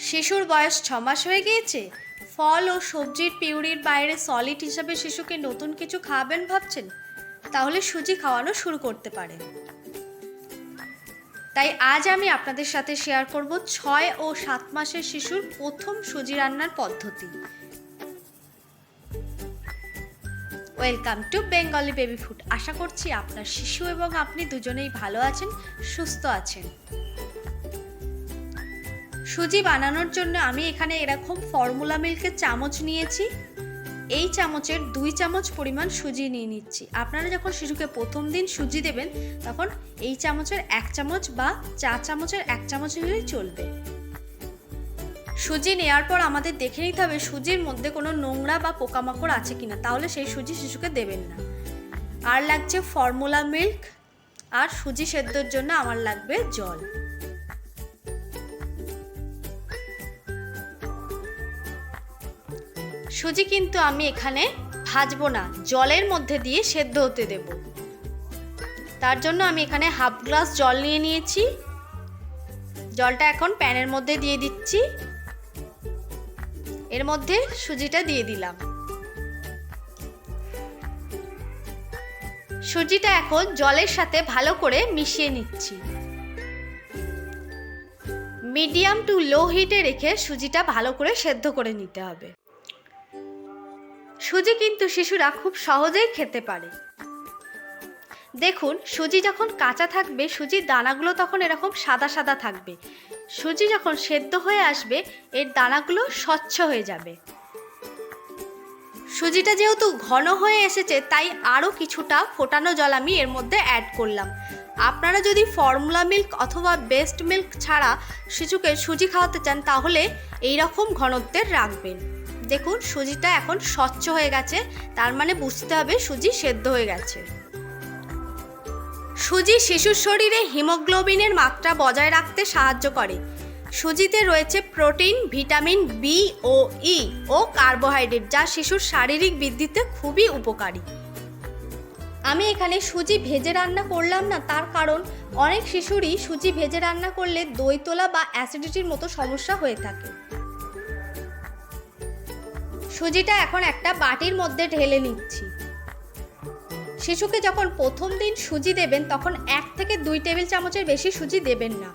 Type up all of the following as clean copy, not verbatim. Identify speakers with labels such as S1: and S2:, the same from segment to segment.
S1: শিশুর বয়স 6 মাস হয়ে গিয়েছে, ফল ও সবজির পিউরির বাইরে সলিড হিসাবে শিশুকে নতুন কিছু খাওয়াবেন ভাবছেন? তাহলে সুজি খাওয়ানো শুরু করতে পারেন। তাই আজ আমি আপনাদের সাথে শেয়ার করব 6 ও 7 মাসের শিশুর প্রথম সুজি রান্নার পদ্ধতি। Welcome to Bengali baby food. আশা করছি আপনার শিশু এবং আপনি দুজনেই ভালো আছেন, সুস্থ আছেন। সুজি বানানোর জন্য আমি এখানে এরকম ফর্মুলা মিল্কের চামচ নিয়েছি। এই চামচের 2 চামচ পরিমাণ সুজি নিয়ে নিচ্ছি। আপনারা যখন শিশুকে প্রথম দিন সুজি দেবেন তখন এই চামচের 1 চামচ বা চা চামচের 1 চামচ নিলেই চলবে। সুজি নেওয়ার পর আমাদের দেখে নিতে হবে সুজির মধ্যে কোনো নোংরা বা পোকামাকড় আছে কিনা, তাহলে সেই সুজি শিশুকে দেবেন না। আর লাগছে ফর্মুলা মিল্ক, আর সুজি সেদ্ধর জন্য আমার লাগবে জল। সুজি কিন্তু আমি এখানে ভাজবো না, জলের মধ্যে দিয়ে সেদ্ধ হতে দেব। তার জন্য আমি এখানে হাফ গ্লাস জল নিয়ে নিয়েছি। জলটা এখন প্যানের মধ্যে দিয়ে দিচ্ছি। এর মধ্যে সুজিটা দিয়ে দিলাম। সুজিটা এখন জলের সাথে ভালো করে মিশিয়ে নিচ্ছি। মিডিয়াম টু লো হিটে রেখে সুজিটা ভালো করে সেদ্ধ করে নিতে হবে। সুজি কিন্তু শিশুরা খুব সহজেই খেতে পারে। দেখুন, সুজি যখন কাঁচা থাকবে সুজির দানাগুলো তখন এরকম সাদা সাদা থাকবে। সুজি যখন সেদ্ধ হয়ে আসবে এর দানাগুলো স্বচ্ছ হয়ে যাবে। সুজিটা যেহেতু ঘন হয়ে এসেছে তাই আরও কিছুটা ফোটানো জল আমি এর মধ্যে অ্যাড করলাম। আপনারা যদি ফর্মুলা মিল্ক অথবা বেস্ট মিল্ক ছাড়া শিশুকে সুজি খাওয়াতে চান তাহলে এই রকম ঘনত্বের রাখবেন। দেখুন, সুজিটা এখন স্বচ্ছ হয়ে গেছে, তার মানে বুঝতে হবে সুজি সেদ্ধ হয়ে গেছে। সুজি শিশুর শরীরে হিমোগ্লোবিনের মাত্রা বজায় রাখতে সাহায্য করে। সুজিতে রয়েছে প্রোটিন, ভিটামিন বি ও ই ও কার্বোহাইড্রেট, যা শিশুর শারীরিক বৃদ্ধিতে খুবই উপকারী। আমি এখানে সুজি ভেজে রান্না করলাম না, তার কারণ অনেক শিশুরই সুজি ভেজে রান্না করলে দই তোলা বা অ্যাসিডিটির মতো সমস্যা হয়ে থাকে। সুজিটা এখন একটা বাটির মধ্যে ঢেলে নিচ্ছি। শিশুকে যখন প্রথম দিন সুজি দেবেন তখন 1 থেকে 2 টেবিল চামচের বেশি সুজি দেবেন না।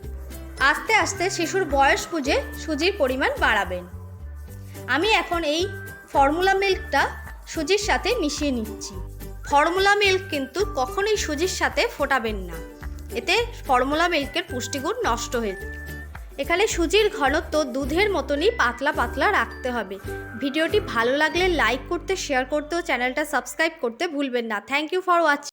S1: আস্তে আস্তে শিশুর বয়স বুঝে সুজির পরিমাণ বাড়াবেন। আমি এখন এই ফর্মুলা মিল্কটা সুজির সাথে মিশিয়ে নিচ্ছি। ফর্মুলা মিল্ক কিন্তু কখনোই সুজির সাথে ফোটাবেন না, এতে ফর্মুলা মিল্কের পুষ্টিগুণ নষ্ট হয়ে যায়। এখানে সুজির ঘনত্ব দুধের মতনই পাতলা পাতলা রাখতে হবে। ভিডিওটি ভালো লাগলে লাইক করতে, শেয়ার করতে ও চ্যানেলটা সাবস্ক্রাইব করতে ভুলবেন না। Thank you for watching.